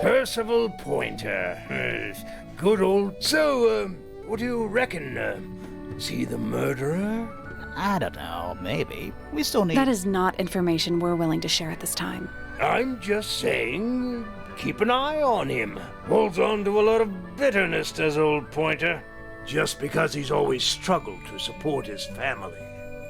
Percival Pointer. Good old... So, what do you reckon? Is he the murderer? I don't know, maybe. We still need... That is not information we're willing to share at this time. I'm just saying, keep an eye on him. Holds on to a lot of bitterness, does old Pointer. Just because he's always struggled to support his family.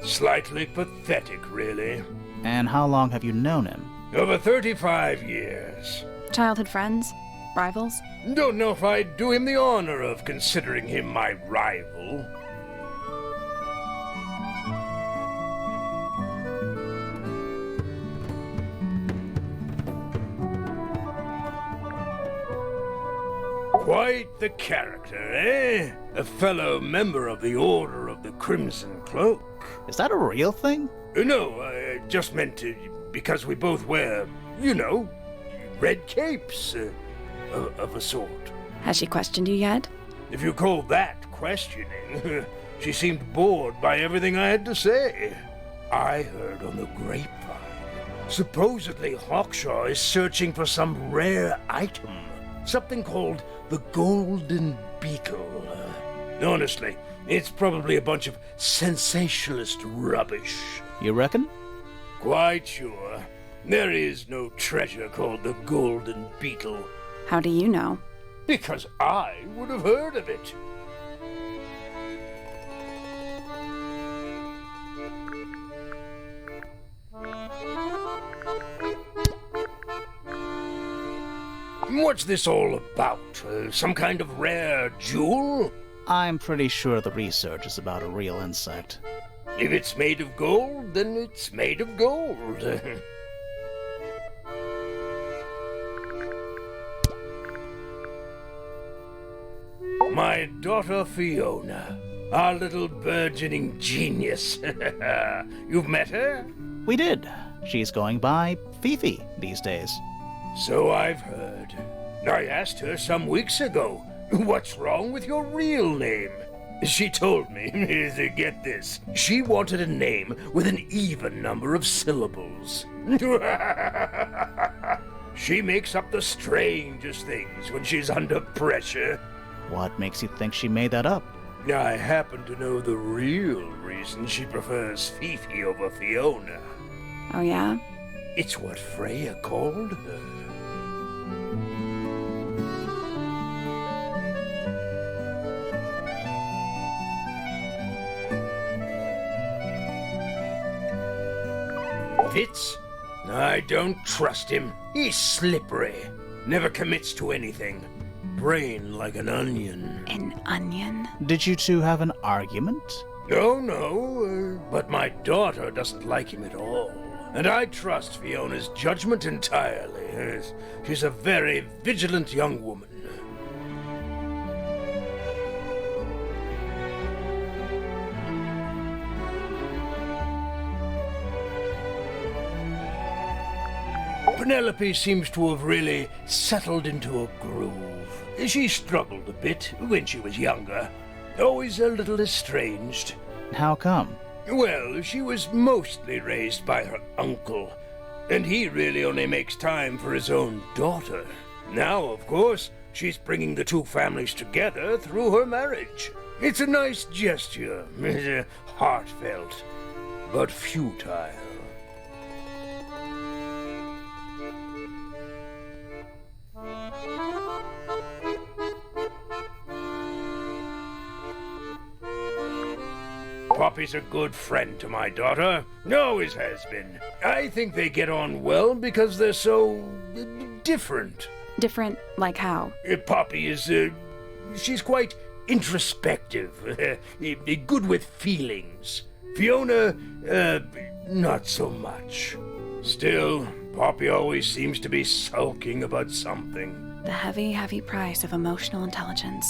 Slightly pathetic, really. And how long have you known him? Over 35 years. Childhood friends? Rivals? Don't know if I'd do him the honor of considering him my rival. Quite the character, eh? A fellow member of the Order of the Crimson Cloak. Is that a real thing? No, I just meant because we both wear, red capes of a sort. Has she questioned you yet? If you call that questioning, she seemed bored by everything I had to say. I heard on the grapevine. Supposedly Hawkshaw is searching for some rare item. Something called the Golden Beetle. Honestly, it's probably a bunch of sensationalist rubbish. You reckon? Quite sure. There is no treasure called the Golden Beetle. How do you know? Because I would have heard of it. What's this all about? Some kind of rare jewel? I'm pretty sure the research is about a real insect. If it's made of gold, then it's made of gold. My daughter Fiona, our little burgeoning genius. You've met her? We did. She's going by Fifi these days. So I've heard. I asked her some weeks ago, what's wrong with your real name? She told me, get this, she wanted a name with an even number of syllables. She makes up the strangest things when she's under pressure. What makes you think she made that up? I happen to know the real reason she prefers Fifi over Fiona. Oh yeah? It's what Freya called her. Fitz? I don't trust him. He's slippery. Never commits to anything. Brain like an onion. An onion? Did you two have an argument? No, but my daughter doesn't like him at all. And I trust Fiona's judgment entirely. She's a very vigilant young woman. Penelope seems to have really settled into a groove. She struggled a bit when she was younger. Always a little estranged. How come? Well, she was mostly raised by her uncle, and he really only makes time for his own daughter. Now, of course, she's bringing the two families together through her marriage. It's a nice gesture, heartfelt, but futile. Poppy's a good friend to my daughter. Always has been. I think they get on well because they're so different. Different like how? Poppy is, she's quite introspective, good with feelings. Fiona, not so much. Still, Poppy always seems to be sulking about something. The heavy, heavy price of emotional intelligence.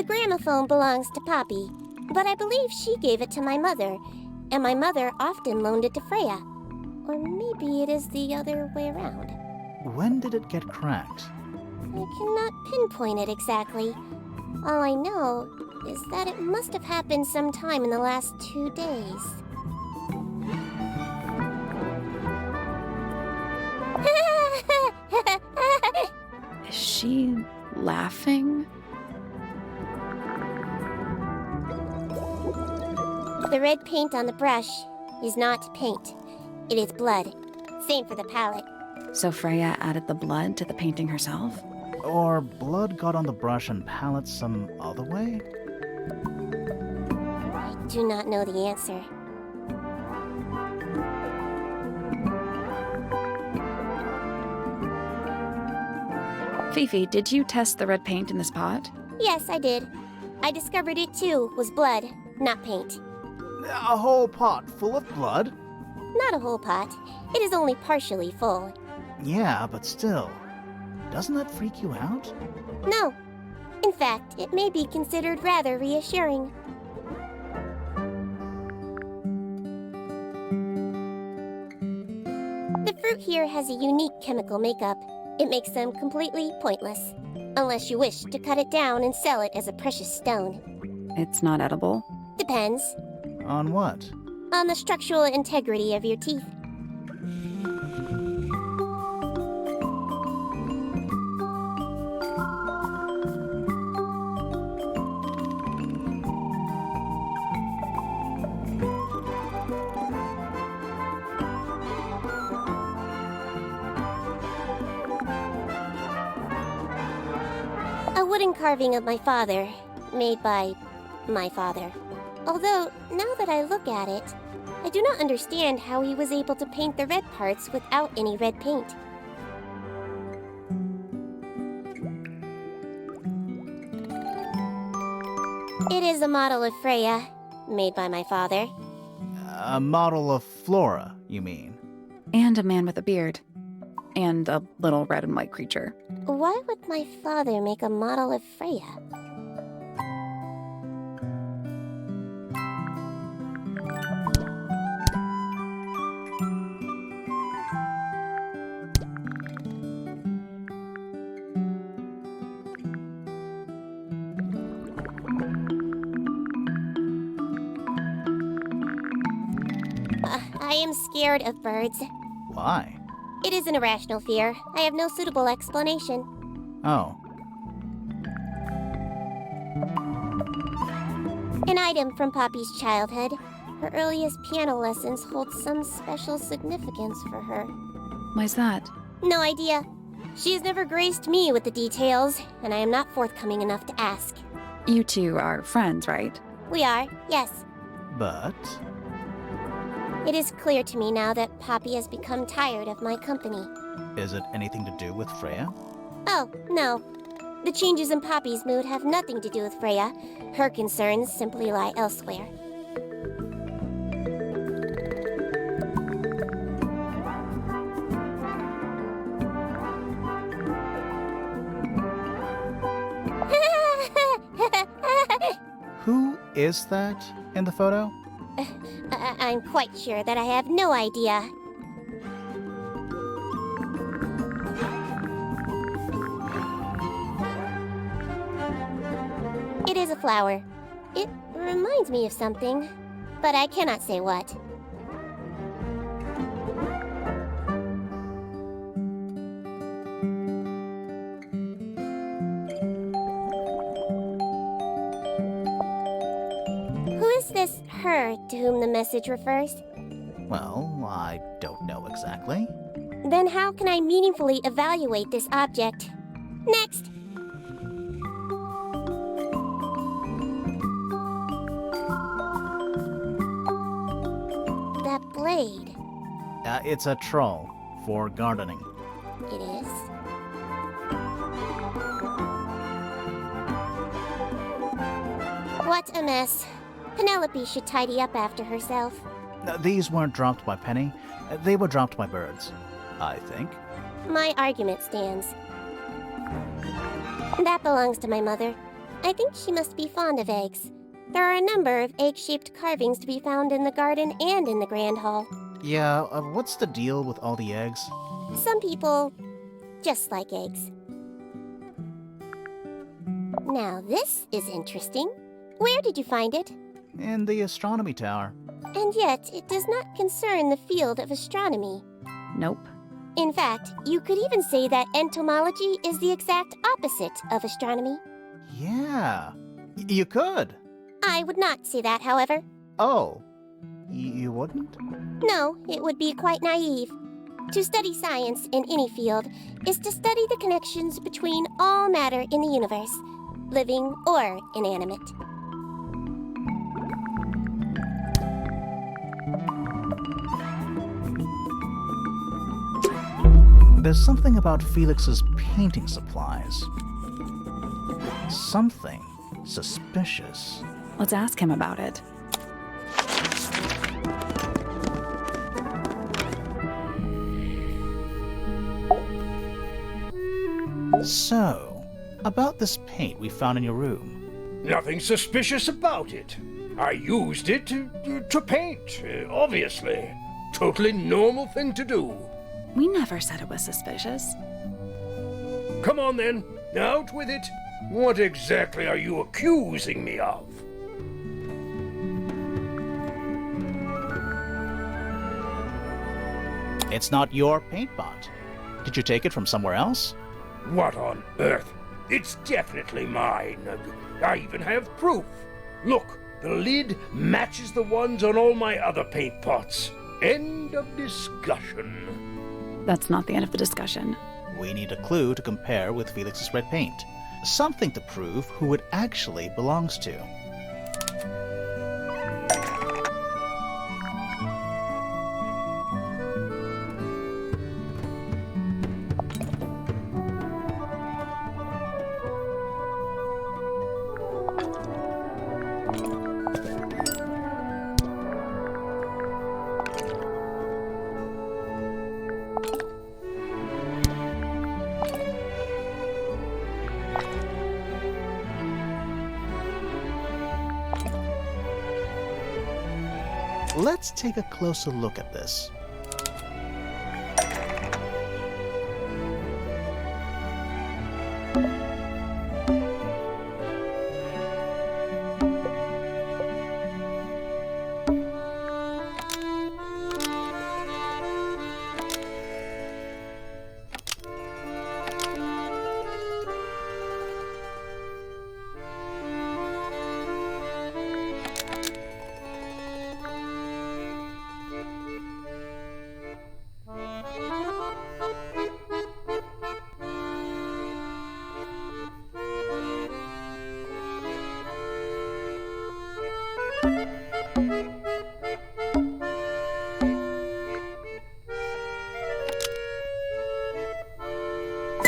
The gramophone belongs to Poppy, but I believe she gave it to my mother, and my mother often loaned it to Freya. Or maybe it is the other way around. When did it get cracked? I cannot pinpoint it exactly. All I know is that it must have happened sometime in the last 2 days. Is she laughing? The red paint on the brush is not paint. It is blood. Same for the palette. So Freya added the blood to the painting herself? Or blood got on the brush and palette some other way? I do not know the answer. Fifi, did you test the red paint in this pot? Yes, I did. I discovered it too was blood, not paint. A whole pot full of blood? Not a whole pot. It is only partially full. Yeah, but still. Doesn't that freak you out? No. In fact, it may be considered rather reassuring. The fruit here has a unique chemical makeup. It makes them completely pointless, unless you wish to cut it down and sell it as a precious stone. It's not edible. Depends On what? on the structural integrity of your teeth. A wooden carving of my father, made by my father. Although, now that I look at it, I do not understand how he was able to paint the red parts without any red paint. It is a model of Freya, made by my father. A model of Flora, you mean? And a man with a beard. And a little red and white creature. Why would my father make a model of Freya? I am scared of birds. Why? It is an irrational fear. I have no suitable explanation. Oh. An item from Poppy's childhood. Her earliest piano lessons hold some special significance for her. Why's that? No idea. She has never graced me with the details, and I am not forthcoming enough to ask. You two are friends, right? We are, yes. But? It is clear to me now that Poppy has become tired of my company. Is it anything to do with Freya? Oh, no. The changes in Poppy's mood have nothing to do with Freya. Her concerns simply lie elsewhere. Who is that in the photo? I'm quite sure that I have no idea. It is a flower. It reminds me of something, but I cannot say what. Who is this her to whom the message refers? Well, I don't know exactly. Then how can I meaningfully evaluate this object? Next! That blade. It's a troll for gardening. It is. What a mess. Penelope should tidy up after herself. These weren't dropped by Penny. They were dropped by birds, I think. My argument stands. That belongs to my mother. I think she must be fond of eggs. There are a number of egg-shaped carvings to be found in the garden and in the Grand Hall. Yeah, what's the deal with all the eggs? Some people just like eggs. Now this is interesting. Where did you find it? In the astronomy tower. And yet, it does not concern the field of astronomy. Nope. In fact, you could even say that entomology is the exact opposite of astronomy. Yeah, you could. I would not say that, however. Oh, you wouldn't? No, it would be quite naive. To study science in any field is to study the connections between all matter in the universe, living or inanimate. There's something about Felix's painting supplies. Something suspicious. Let's ask him about it. So, about this paint we found in your room. Nothing suspicious about it. I used it to paint, obviously. Totally normal thing to do. We never said it was suspicious. Come on then, out with it. What exactly are you accusing me of? It's not your paint pot. Did you take it from somewhere else? What on earth? It's definitely mine. I even have proof. Look, the lid matches the ones on all my other paint pots. End of discussion. That's not the end of the discussion. We need a clue to compare with Felix's red paint. Something to prove who it actually belongs to. Let's take a closer look at this.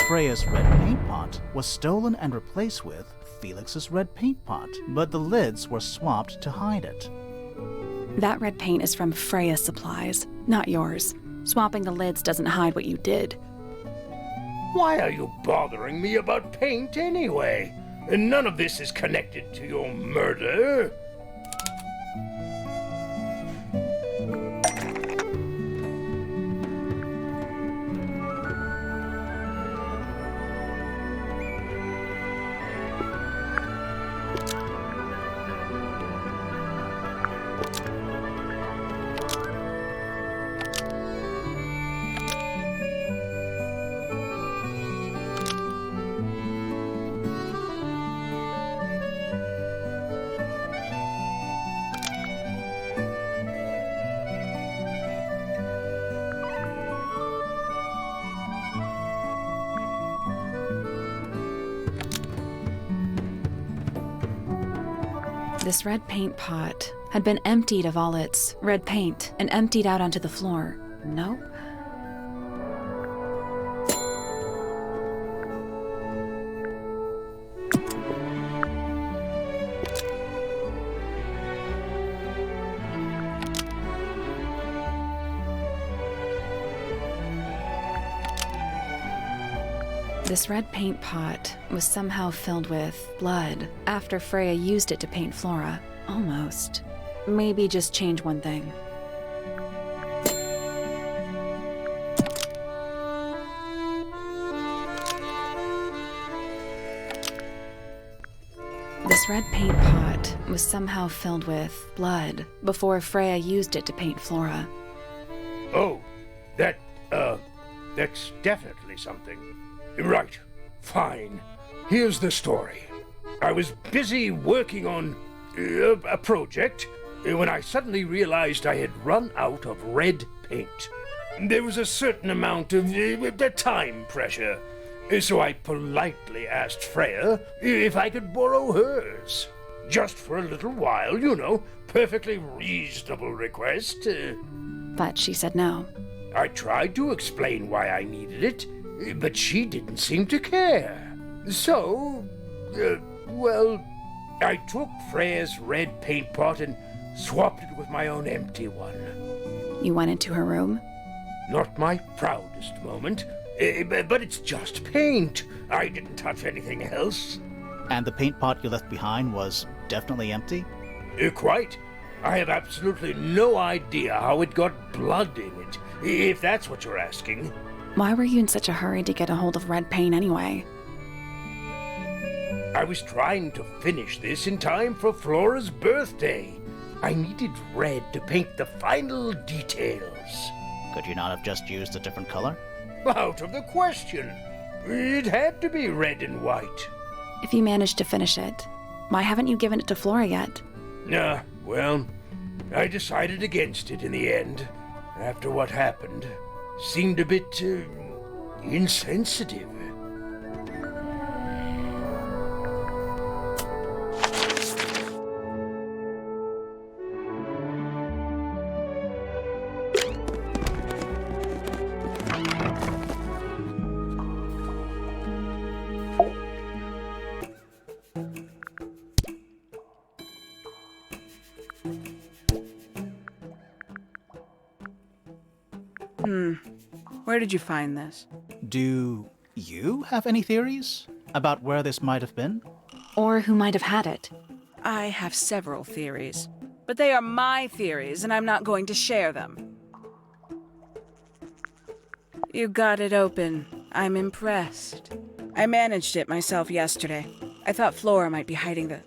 Freya's red paint pot was stolen and replaced with Felix's red paint pot, but the lids were swapped to hide it. That red paint is from Freya's supplies, not yours. Swapping the lids doesn't hide what you did. Why are you bothering me about paint anyway? And none of this is connected to your murder. This red paint pot had been emptied of all its red paint and emptied out onto the floor. Nope. This red paint pot was somehow filled with blood after Freya used it to paint Flora. Almost. Maybe just change one thing. This red paint pot was somehow filled with blood before Freya used it to paint Flora. Oh, that's definitely something. Right, fine. Here's the story. I was busy working on a project when I suddenly realized I had run out of red paint. There was a certain amount of time pressure, so I politely asked Freya if I could borrow hers. Just for a little while, you know, perfectly reasonable request. But she said no. I tried to explain why I needed it, but she didn't seem to care. So, I took Freya's red paint pot and swapped it with my own empty one. You went into her room? Not my proudest moment, but it's just paint. I didn't touch anything else. And the paint pot you left behind was definitely empty? Quite. I have absolutely no idea how it got blood in it, if that's what you're asking. Why were you in such a hurry to get a hold of red paint anyway? I was trying to finish this in time for Flora's birthday. I needed red to paint the final details. Could you not have just used a different color? Out of the question. It had to be red and white. If you managed to finish it, why haven't you given it to Flora yet? Well, I decided against it in the end. After what happened, seemed a bit insensitive. Where did you find this? Do you have any theories about where this might have been? Or who might have had it? I have several theories, but they are my theories, and I'm not going to share them. You got it open. I'm impressed. I managed it myself yesterday. I thought Flora might be hiding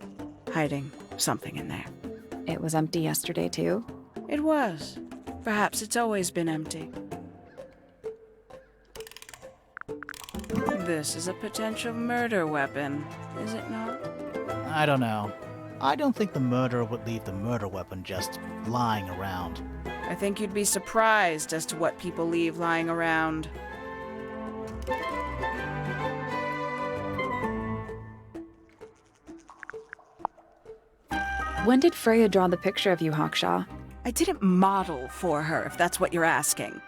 something in there. It was empty yesterday, too? It was. Perhaps it's always been empty. This is a potential murder weapon, is it not? I don't know. I don't think the murderer would leave the murder weapon just lying around. I think you'd be surprised as to what people leave lying around. When did Freya draw the picture of you, Hawkshaw? I didn't model for her, if that's what you're asking.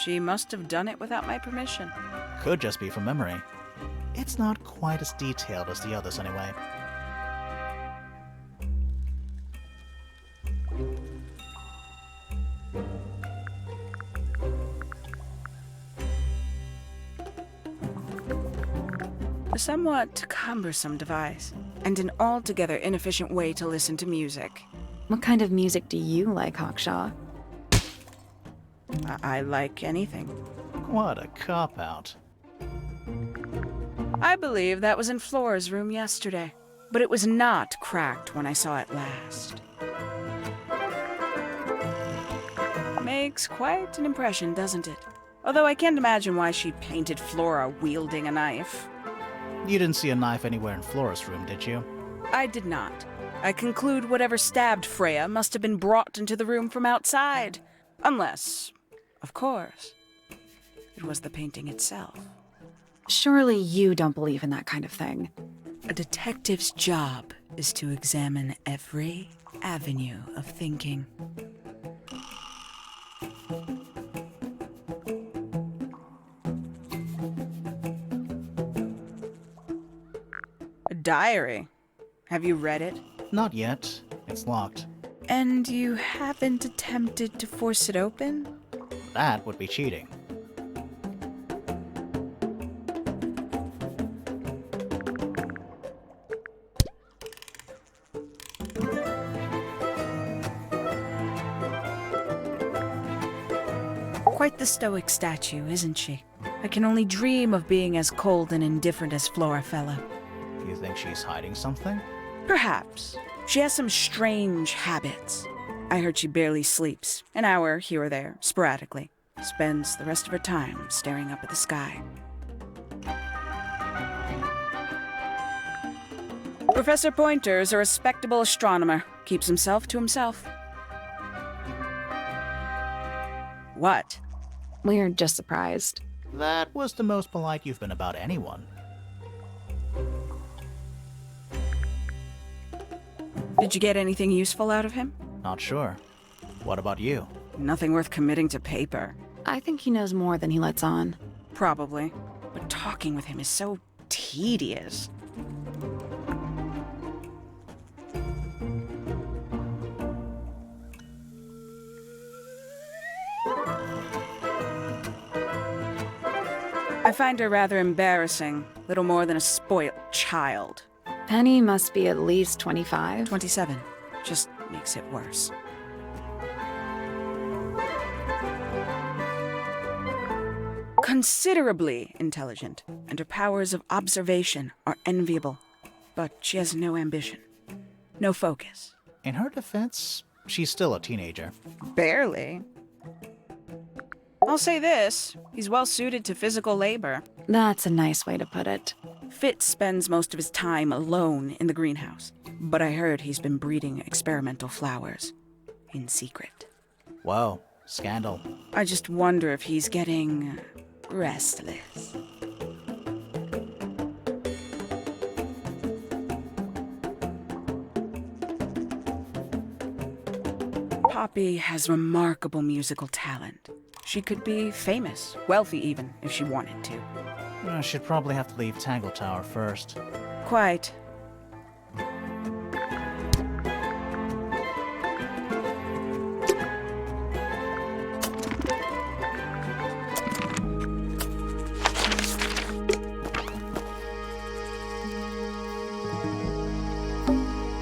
She must have done it without my permission. Could just be from memory. It's not quite as detailed as the others anyway. A somewhat cumbersome device, and an altogether inefficient way to listen to music. What kind of music do you like, Hawkshaw? I like anything. What a cop-out. I believe that was in Flora's room yesterday, but it was not cracked when I saw it last. Makes quite an impression, doesn't it? Although I can't imagine why she painted Flora wielding a knife. You didn't see a knife anywhere in Flora's room, did you? I did not. I conclude whatever stabbed Freya must have been brought into the room from outside. Unless, of course, it was the painting itself. Surely you don't believe in that kind of thing. A detective's job is to examine every avenue of thinking. A diary. Have you read it? Not yet. It's locked. And you haven't attempted to force it open? That would be cheating. Quite the stoic statue, isn't she? I can only dream of being as cold and indifferent as Florafella. You think she's hiding something? Perhaps. She has some strange habits. I heard she barely sleeps, an hour here or there, sporadically. Spends the rest of her time staring up at the sky. Professor Pointer is a respectable astronomer. Keeps himself to himself. What? We're just surprised. That was the most polite you've been about anyone. Did you get anything useful out of him? Not sure. What about you? Nothing worth committing to paper. I think he knows more than he lets on. Probably. But talking with him is so tedious. I find her rather embarrassing. Little more than a spoilt child. Penny must be at least 25. 27. Just makes it worse. Considerably intelligent, and her powers of observation are enviable. But she has no ambition. No focus. In her defense, she's still a teenager. Barely. I'll say this, he's well suited to physical labor. That's a nice way to put it. Fitz spends most of his time alone in the greenhouse, but I heard he's been breeding experimental flowers. In secret. Whoa, scandal. I just wonder if he's getting restless. Poppy has remarkable musical talent. She could be famous, wealthy even, if she wanted to. She'd probably have to leave Tangled Tower first. Quite.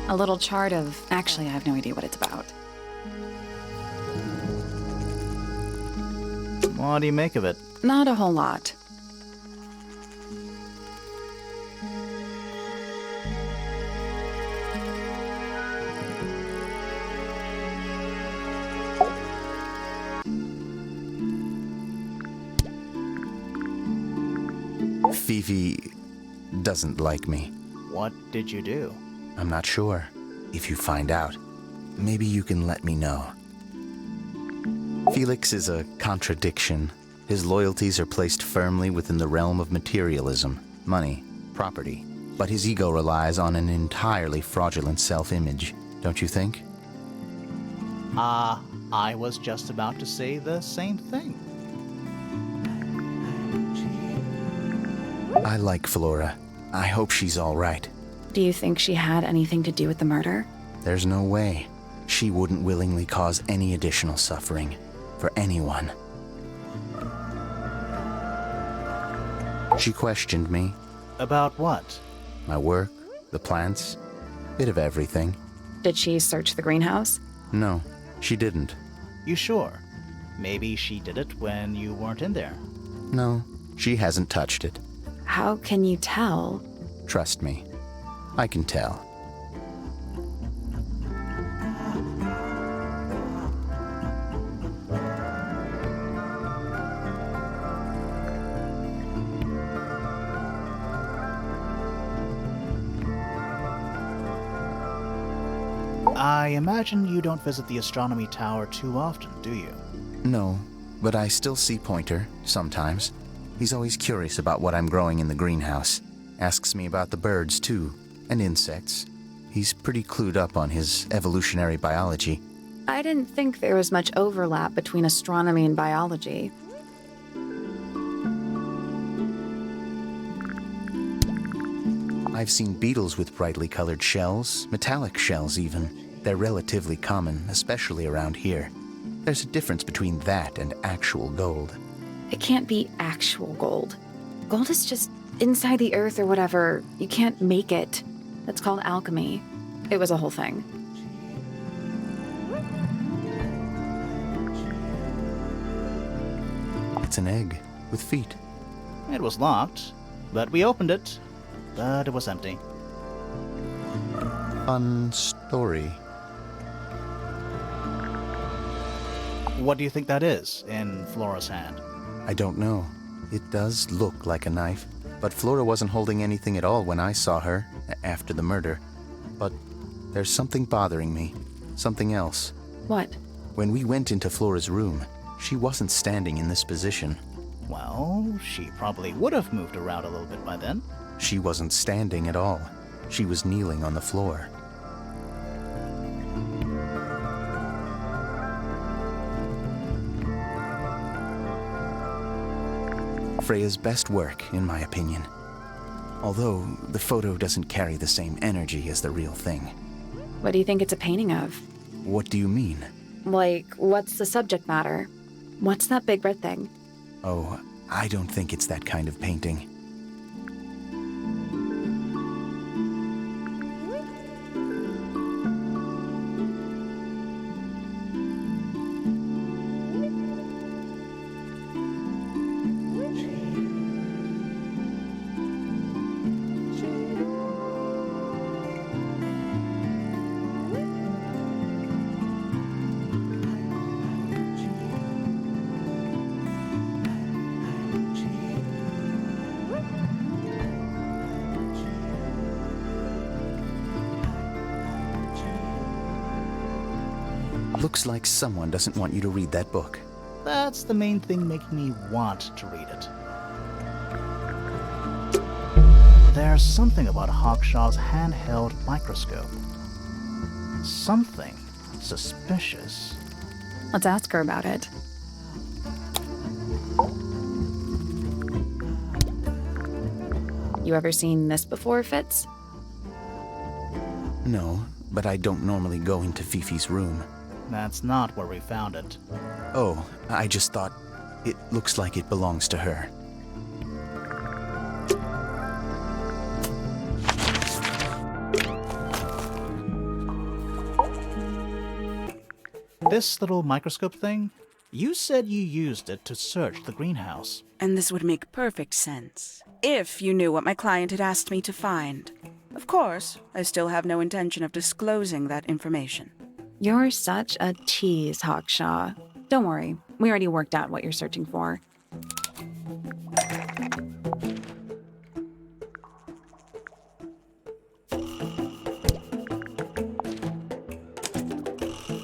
A little chart of... Actually, I have no idea what it's about. What do you make of it? Not a whole lot. Fifi doesn't like me. What did you do? I'm not sure. If you find out, maybe you can let me know. Felix is a contradiction. His loyalties are placed firmly within the realm of materialism, money, property. But his ego relies on an entirely fraudulent self-image, don't you think? I was just about to say the same thing. I like Flora. I hope she's all right. Do you think she had anything to do with the murder? There's no way. She wouldn't willingly cause any additional suffering for anyone. She questioned me. About what? My work, the plants, bit of everything. Did she search the greenhouse? No, she didn't. You sure? Maybe she did it when you weren't in there. No, she hasn't touched it. How can you tell? Trust me, I can tell. I imagine you don't visit the astronomy tower too often, do you? No, but I still see Pointer, sometimes. He's always curious about what I'm growing in the greenhouse. Asks me about the birds, too, and insects. He's pretty clued up on his evolutionary biology. I didn't think there was much overlap between astronomy and biology. I've seen beetles with brightly colored shells, metallic shells even. They're relatively common, especially around here. There's a difference between that and actual gold. It can't be actual gold. Gold is just inside the earth or whatever. You can't make it. That's called alchemy. It was a whole thing. It's an egg with feet. It was locked, but we opened it, but it was empty. Fun story. What do you think that is in Flora's hand? I don't know. It does look like a knife, but Flora wasn't holding anything at all when I saw her after the murder. But there's something bothering me. Something else. What? When we went into Flora's room, she wasn't standing in this position. Well, she probably would have moved around a little bit by then. She wasn't standing at all. She was kneeling on the floor. Freya's best work, in my opinion. Although the photo doesn't carry the same energy as the real thing. What do you think it's a painting of? What do you mean? Like, what's the subject matter? What's that big red thing? Oh, I don't think it's that kind of painting. Looks like someone doesn't want you to read that book. That's the main thing making me want to read it. There's something about Hawkshaw's handheld microscope. Something suspicious. Let's ask her about it. You ever seen this before, Fitz? No, but I don't normally go into Fifi's room. That's not where we found it. Oh, I just thought it looks like it belongs to her. This little microscope thing? You said you used it to search the greenhouse. And this would make perfect sense, if you knew what my client had asked me to find. Of course, I still have no intention of disclosing that information. You're such a tease, Hawkshaw. Don't worry, we already worked out what you're searching for.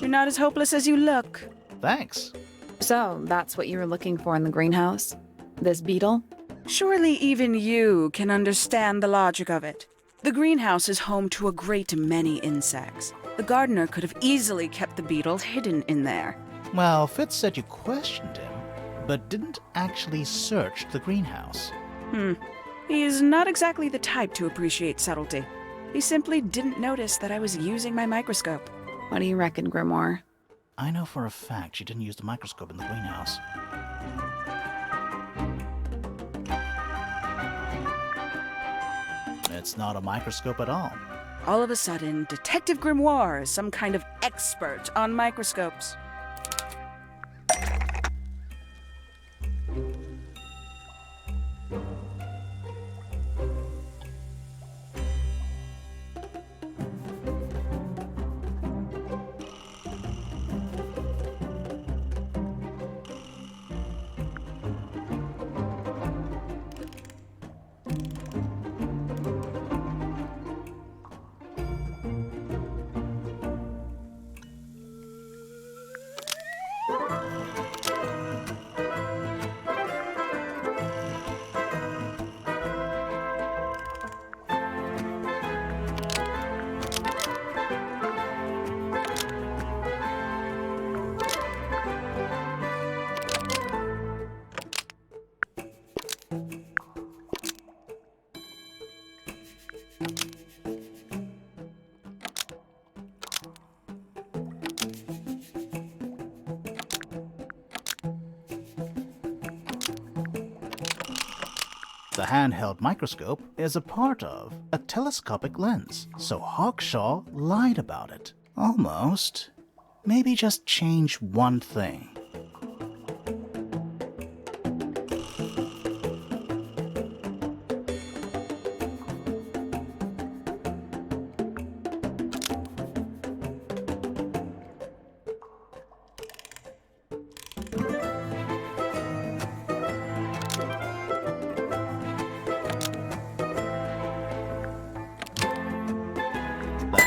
You're not as hopeless as you look. Thanks. So, that's what you were looking for in the greenhouse? This beetle? Surely even you can understand the logic of it. The greenhouse is home to a great many insects. The gardener could have easily kept the beetle hidden in there. Well, Fitz said you questioned him, but didn't actually search the greenhouse. He is not exactly the type to appreciate subtlety. He simply didn't notice that I was using my microscope. What do you reckon, Grimoire? I know for a fact she didn't use the microscope in the greenhouse. It's not a microscope at all. All of a sudden, Detective Grimoire is some kind of expert on microscopes. The handheld microscope is a part of a telescopic lens, so Hawkshaw lied about it. Almost. Maybe just change one thing.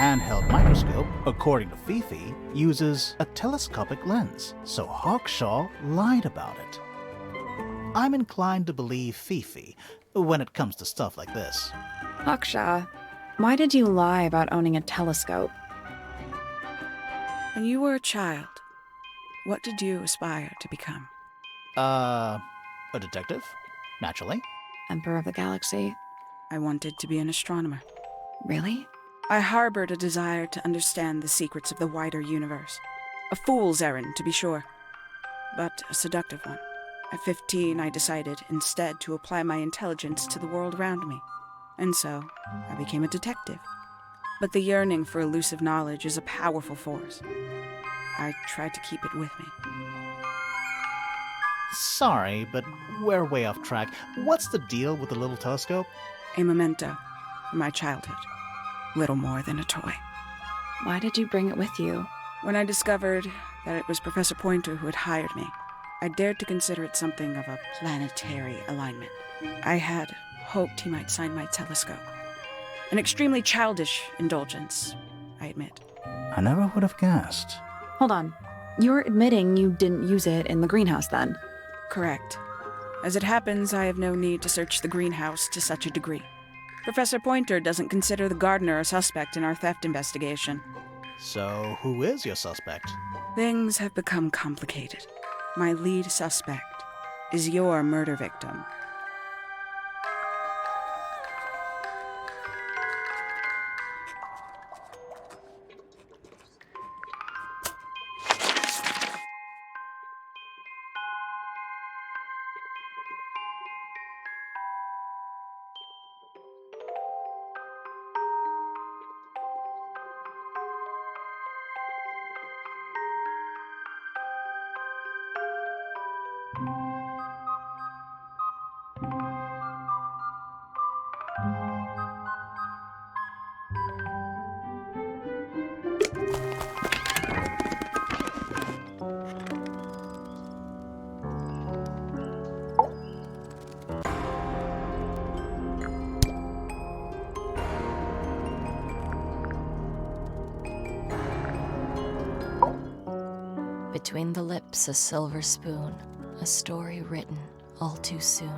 handheld microscope, according to Fifi, uses a telescopic lens, so Hawkshaw lied about it. I'm inclined to believe Fifi when it comes to stuff like this. Hawkshaw, why did you lie about owning a telescope? When you were a child, what did you aspire to become? A detective? Naturally. Emperor of the Galaxy? I wanted to be an astronomer. Really? I harbored a desire to understand the secrets of the wider universe. A fool's errand, to be sure, but a seductive one. At 15, I decided instead to apply my intelligence to the world around me. And so, I became a detective. But the yearning for elusive knowledge is a powerful force. I tried to keep it with me. Sorry, but we're way off track. What's the deal with the little telescope? A memento from my childhood. Little more than a toy. Why did you bring it with you? When I discovered that it was Professor Pointer who had hired me, I dared to consider it something of a planetary alignment. I had hoped he might sign my telescope. An extremely childish indulgence, I admit. I never would have guessed. Hold on. You're admitting you didn't use it in the greenhouse then? Correct. As it happens, I have no need to search the greenhouse to such a degree. Professor Pointer doesn't consider the gardener a suspect in our theft investigation. So, who is your suspect? Things have become complicated. My lead suspect is your murder victim. Between the lips a silver spoon, a story written all too soon.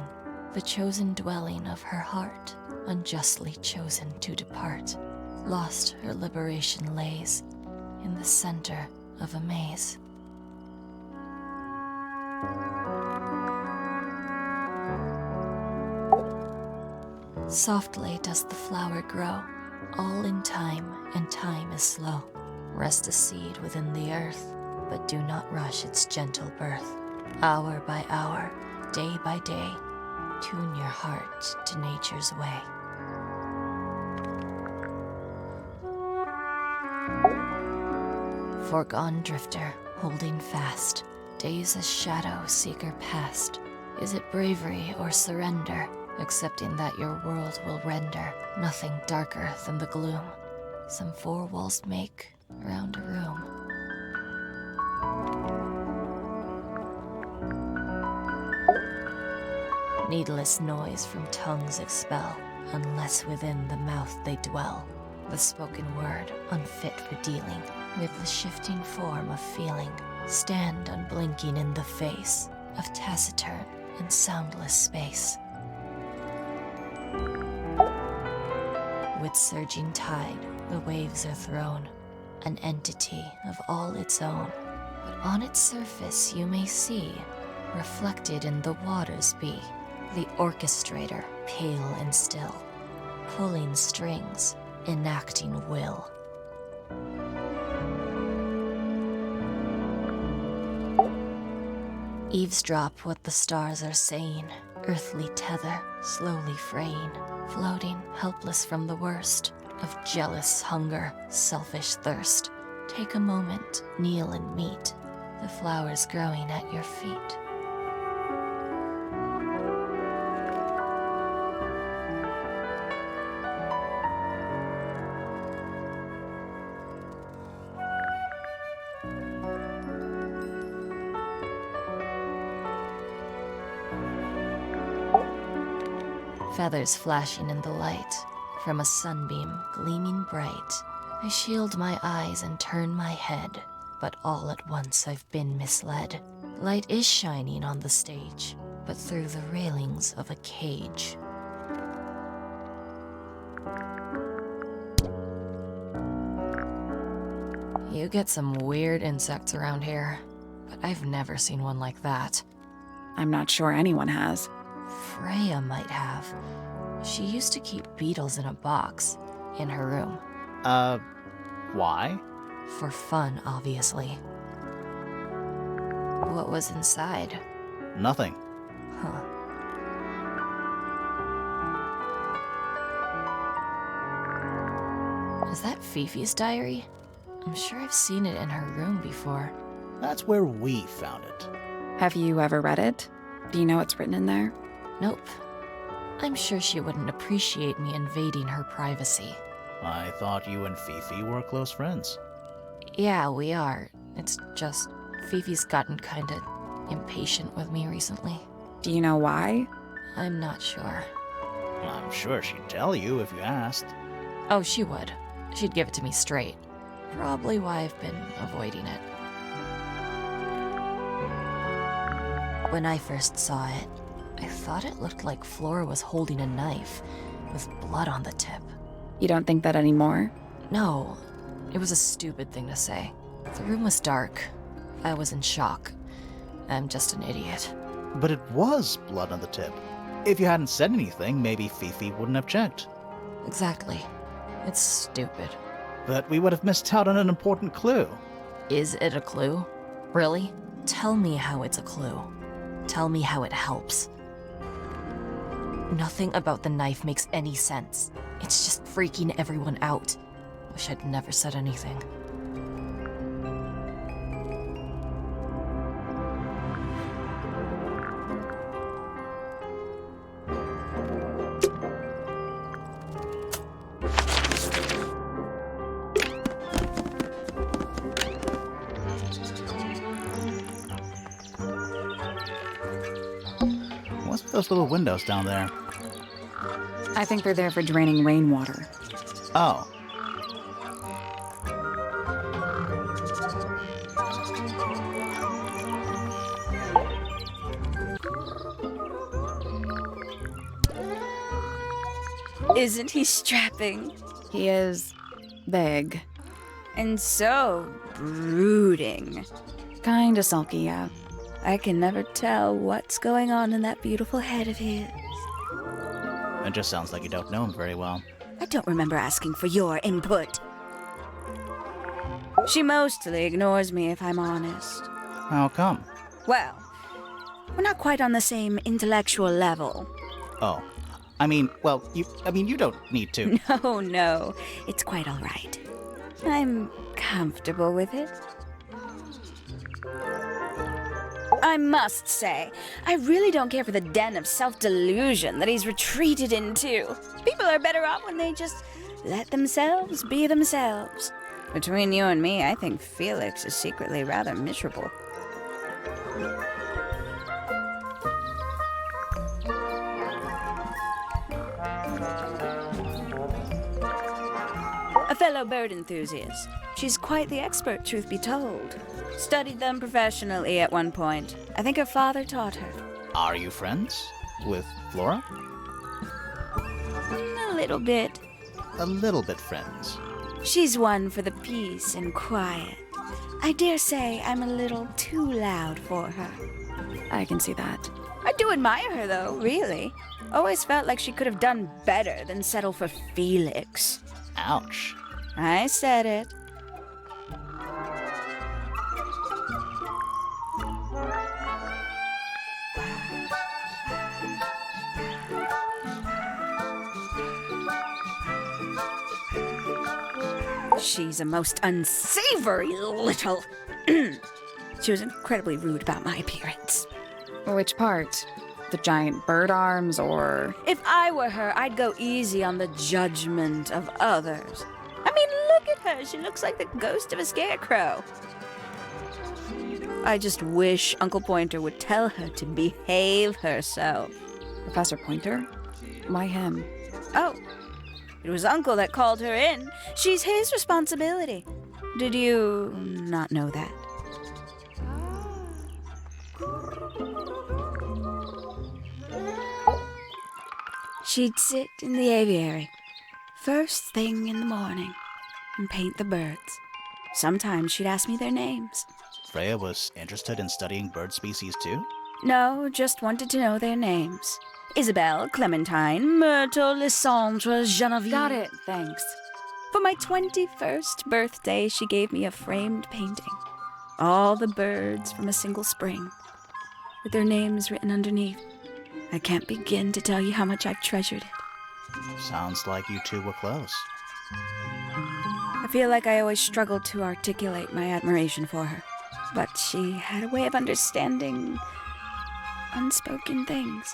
The chosen dwelling of her heart, unjustly chosen to depart. Lost her liberation lays in the center of a maze. Softly does the flower grow, all in time, and time is slow. Rest a seed within the earth, but do not rush its gentle birth. Hour by hour, day by day, tune your heart to nature's way. Foregone drifter, holding fast, days a shadow seeker past. Is it bravery or surrender, accepting that your world will render nothing darker than the gloom some four walls make around a room? Needless noise from tongues expel, unless within the mouth they dwell. The spoken word, unfit for dealing with the shifting form of feeling. Stand unblinking in the face of taciturn and soundless space. With surging tide, the waves are thrown, an entity of all its own. But on its surface you may see, reflected in the waters be, the orchestrator, pale and still, pulling strings, enacting will. Eavesdrop what the stars are saying, earthly tether, slowly fraying, floating helpless from the worst of jealous hunger, selfish thirst. Take a moment, kneel and meet the flowers growing at your feet. Feathers flashing in the light, from a sunbeam gleaming bright. I shield my eyes and turn my head, but all at once I've been misled. Light is shining on the stage, but through the railings of a cage. You get some weird insects around here, but I've never seen one like that. I'm not sure anyone has. Freya might have. She used to keep beetles in a box in her room. Why? For fun, obviously. What was inside? Nothing. Huh. Is that Fifi's diary? I'm sure I've seen it in her room before. That's where we found it. Have you ever read it? Do you know what's written in there? Nope. I'm sure she wouldn't appreciate me invading her privacy. I thought you and Fifi were close friends. Yeah, we are. It's just Fifi's gotten kinda impatient with me recently. Do you know why? I'm not sure. I'm sure she'd tell you if you asked. Oh, she would. She'd give it to me straight. Probably why I've been avoiding it. When I first saw it, I thought it looked like Flora was holding a knife with blood on the tip. You don't think that anymore? No, it was a stupid thing to say. The room was dark. I was in shock. I'm just an idiot. But it was blood on the tip. If you hadn't said anything, maybe Fifi wouldn't have checked. Exactly. It's stupid. But we would have missed out on an important clue. Is it a clue? Really? Tell me how it's a clue. Tell me how it helps. Nothing about the knife makes any sense. It's just freaking everyone out. Wish I'd never said anything. What's with those little windows down there? I think they're there for draining rainwater. Oh. Isn't he strapping? He is big. And so brooding. Kinda sulky, yeah. I can never tell what's going on in that beautiful head of his. It just sounds like you don't know him very well. I don't remember asking for your input. She mostly ignores me, if I'm honest. How come? Well, we're not quite on the same intellectual level. Oh. You don't need to. No, it's quite all right. I'm comfortable with it. I must say, I really don't care for the den of self-delusion that he's retreated into. People are better off when they just let themselves be themselves. Between you and me, I think Felix is secretly rather miserable. A fellow bird enthusiast. She's quite the expert, truth be told. Studied them professionally at one point. I think her father taught her. Are you friends with Flora? A little bit. A little bit friends. She's one for the peace and quiet. I dare say I'm a little too loud for her. I can see that. I do admire her, though, really. Always felt like she could have done better than settle for Felix. Ouch. I said it. She's a most unsavory little... She was incredibly rude about my appearance. Which part? The giant bird arms, or... If I were her, I'd go easy on the judgment of others. I mean, look at her. She looks like the ghost of a scarecrow. I just wish Uncle Pointer would tell her to behave herself. Professor Pointer? Why him? Oh, It was Uncle that called her in. She's his responsibility. Did you not know that? She'd sit in the aviary, first thing in the morning, and paint the birds. Sometimes she'd ask me their names. Freya was interested in studying bird species too? No, just wanted to know their names. Isabelle, Clementine, Myrtle, Lysandre, Genevieve. Got it, thanks. For my 21st birthday, she gave me a framed painting. All the birds from a single spring, with their names written underneath. I can't begin to tell you how much I've treasured it. Sounds like you two were close. I feel like I always struggled to articulate my admiration for her, but she had a way of understanding unspoken things.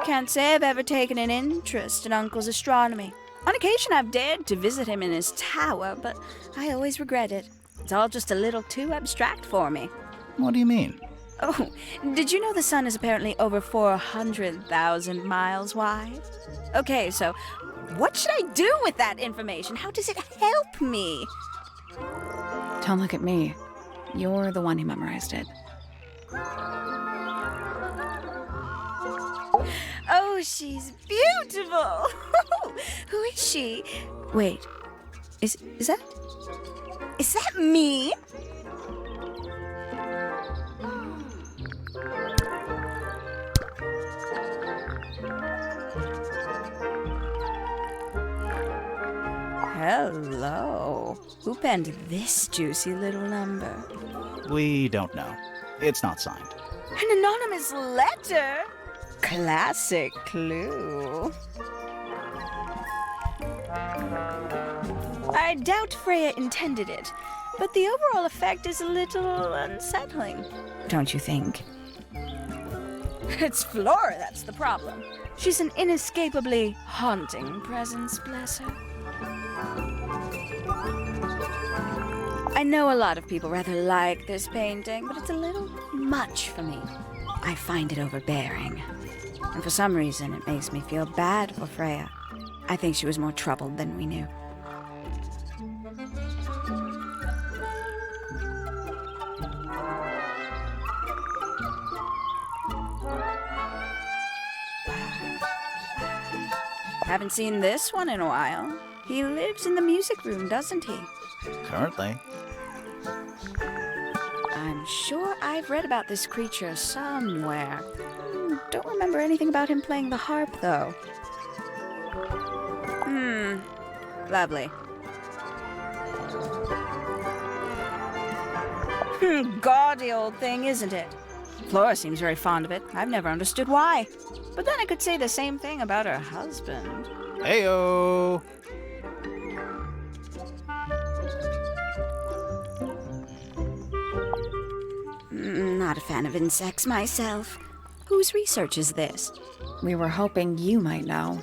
Can't say I've ever taken an interest in Uncle's astronomy. On occasion I've dared to visit him in his tower, but I always regret it. It's all just a little too abstract for me. What do you mean? Oh, did you know the sun is apparently over 400,000 miles wide? Okay, so what should I do with that information? How does it help me? Don't look at me. You're the one who memorized it. Oh, she's beautiful. Who is she? Wait, is that me? Hello. Who penned this juicy little number? We don't know. It's not signed. An anonymous letter? Classic clue. I doubt Freya intended it, but the overall effect is a little unsettling, don't you think? It's Flora that's the problem. She's an inescapably haunting presence, bless her. I know a lot of people rather like this painting, but it's a little much for me. I find it overbearing. And for some reason, it makes me feel bad for Freya. I think she was more troubled than we knew. Haven't seen this one in a while. He lives in the music room, doesn't he? Currently. I'm sure I've read about this creature somewhere. Don't remember anything about him playing the harp, though. Lovely. Gaudy old thing, isn't it? Flora seems very fond of it. I've never understood why. But then I could say the same thing about her husband. Heyo! Not a fan of insects myself. Whose research is this? We were hoping you might know.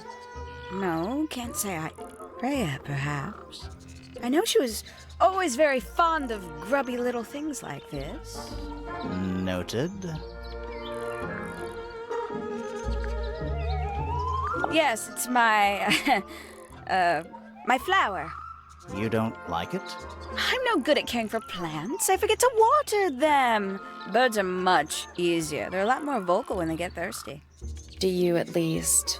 No, can't say I... Freya, perhaps. I know she was always very fond of grubby little things like this. Noted. Yes, it's my... my flower. You don't like it? I'm no good at caring for plants. I forget to water them. Birds are much easier. They're a lot more vocal when they get thirsty. Do you at least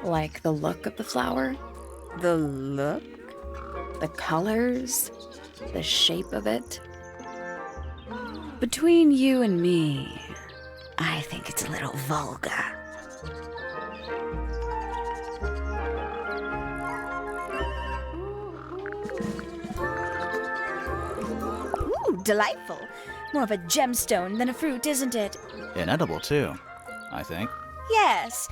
like the look of the flower? The look? The colors? The shape of it? Between you and me, I think it's a little vulgar. Ooh, delightful. More of a gemstone than a fruit, isn't it? Inedible, too, I think. Yes.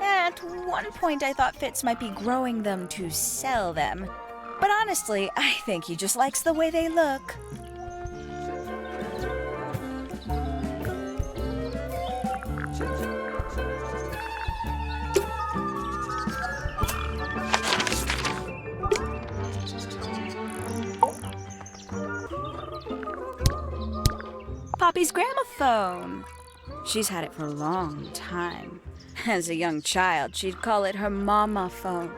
At one point, I thought Fitz might be growing them to sell them. But honestly, I think he just likes the way they look. Poppy's gramophone. She's had it for a long time. As a young child, she'd call it her mama phone,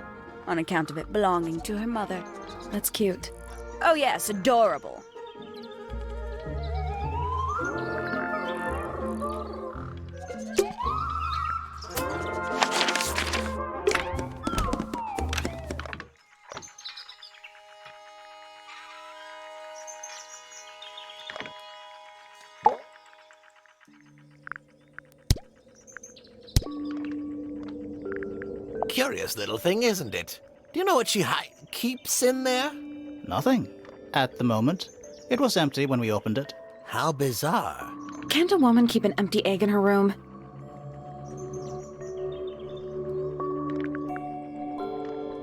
on account of it belonging to her mother. That's cute. Oh yes, adorable. Curious little thing, isn't it? Do you know what she keeps in there? Nothing. At the moment. It was empty when we opened it. How bizarre. Can't a woman keep an empty egg in her room?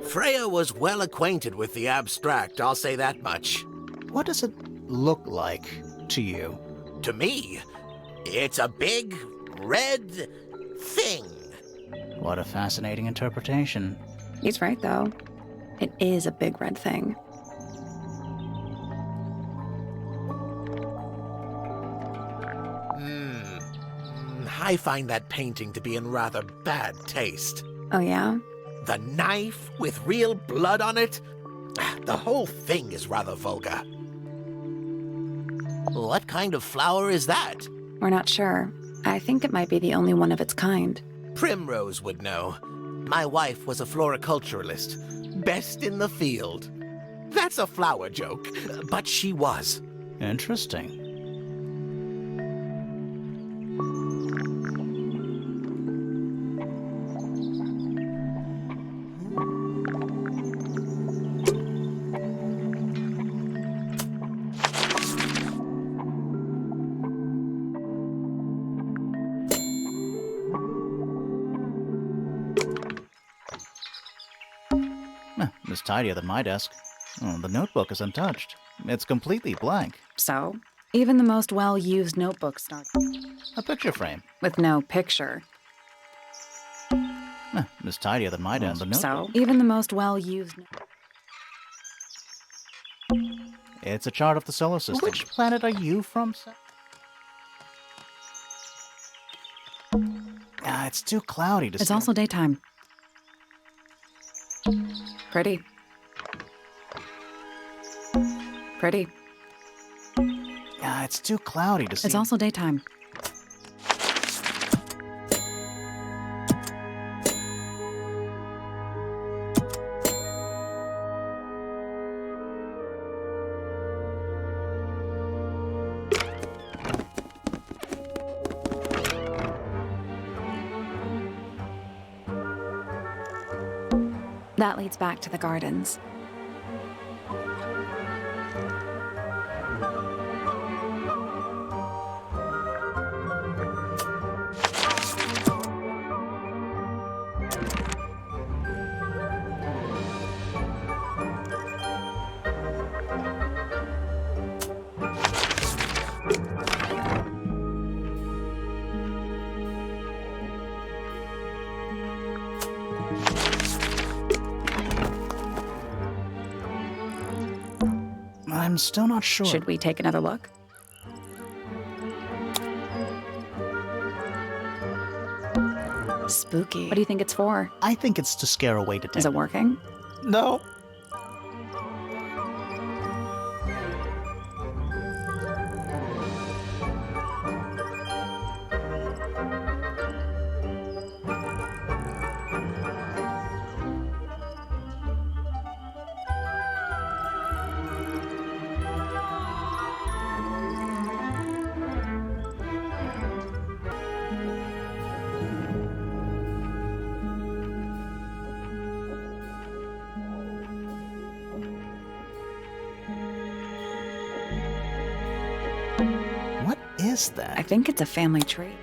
Freya was well acquainted with the abstract, I'll say that much. What does it look like to you? To me, it's a big, red thing. What a fascinating interpretation. He's right, though. It is a big red thing. I find that painting to be in rather bad taste. Oh, yeah? The knife with real blood on it? The whole thing is rather vulgar. What kind of flower is that? We're not sure. I think it might be the only one of its kind. Primrose would know. My wife was a floriculturalist. Best in the field. That's a flower joke, but she was. Interesting. It's tidier than my desk. Oh, the notebook is untouched. It's completely blank. So, even the most well-used notebook start A picture frame. with no picture. It's tidier than my desk. The notebook. So, even the most well-used... It's a chart of the solar system. Which planet are you from? It's too cloudy to see. It's also daytime. Pretty. Pretty. It's too cloudy to see. It's also daytime. That leads back to the gardens. I'm still not sure. Should we take another look? Spooky. What do you think it's for? I think it's to scare away Is detectives. it working? No. What is that? I think it's a family tree.